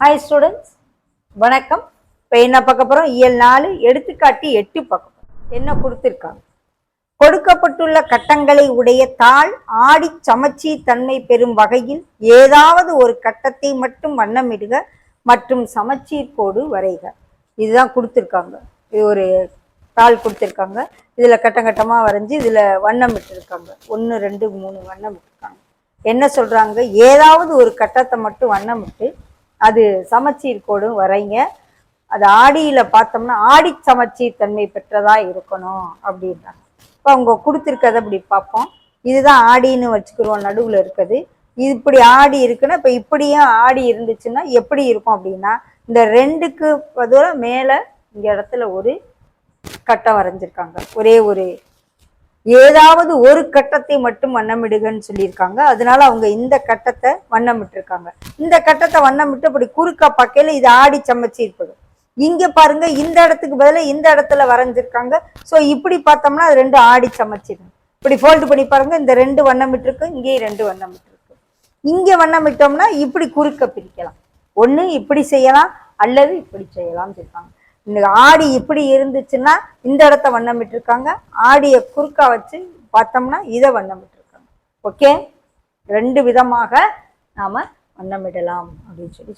Hi students, வணக்கம். இப்போ என்ன பார்க்க போகிறோம்? இயல் 4 எடுத்துக்காட்டு 8 பார்க்க போகிறோம். என்ன கொடுத்துருக்காங்க? கொடுக்கப்பட்டுள்ள கட்டங்களை உடைய தாள் ஆடி சமச்சீர் தன்மை பெறும் வகையில் ஏதாவது ஒரு கட்டத்தை மட்டும் வண்ணமிடுக மற்றும் சமச்சீர் கோடு வரைக. இதுதான் கொடுத்துருக்காங்க. இது ஒரு தாள் கொடுத்துருக்காங்க. இதில் கட்டமாக வரைஞ்சி இதில் வண்ணம் விட்டுருக்காங்க. 1 2 3 வண்ணம் விட்டுருக்காங்க. என்ன சொல்கிறாங்க? ஏதாவது ஒரு கட்டத்தை மட்டும் வண்ணம் விட்டு அது சமச்சீர் கோடு வரைங்க. அது ஆடியில் பார்த்தோம்னா ஆடி சமச்சீர் தன்மை பெற்றதாக இருக்கணும் அப்படின்றாங்க. இப்போ அவங்க கொடுத்துருக்கதை அப்படி பார்ப்போம். இதுதான் ஆடின்னு வச்சுக்கிறோம், நடுவில் இருக்குது. இது இப்படி ஆடி இருக்குன்னா இப்போ இப்படியும் ஆடி இருந்துச்சுன்னா எப்படி இருக்கும் அப்படின்னா, இந்த 2க்கு பதிலாக மேலே இந்த இடத்துல ஒரு கட்டம் வரைஞ்சிருக்காங்க. ஒரே ஒரு ஏதாவது ஒரு கட்டத்தை மட்டும் வண்ணமிடுகன்னு சொல்லியிருக்காங்க. அதனால அவங்க இந்த கட்டத்தை வண்ணமிட்டிருக்காங்க. இந்த கட்டத்தை வண்ணமிட்டு அப்படி குறுக்கா பார்க்கையில இது ஆடி சமச்சீர்ப்படும். இங்க பாருங்க, இந்த இடத்துக்கு பதிலாக இந்த இடத்துல வரைஞ்சிருக்காங்க. ஸோ இப்படி பார்த்தோம்னா அது 2 ஆடி சமச்சீர். இப்படி ஃபோல்டு பண்ணி பாருங்க, இந்த 2 வண்ணமிட்டிருக்கு, இங்கேயும் 2 வண்ணமிட்டிருக்கு. இங்க வண்ணமிட்டோம்னா இப்படி குறுக்க பிரிக்கலாம். ஒன்று இப்படி செய்யலாம் அல்லது இப்படி செய்யலாம்னு சொல்லியிருக்காங்க. இந்த ஆடி இப்படி இருந்துச்சுன்னா இந்த இடத்த வண்ணமிட்டிருக்காங்க. ஆடியை குறுக்கா வச்சு பார்த்தோம்னா இதை வண்ணமிட்டிருக்காங்க. ஓகே, 2 விதமாக நாம வண்ணமிடலாம் அப்படின்னு சொல்லி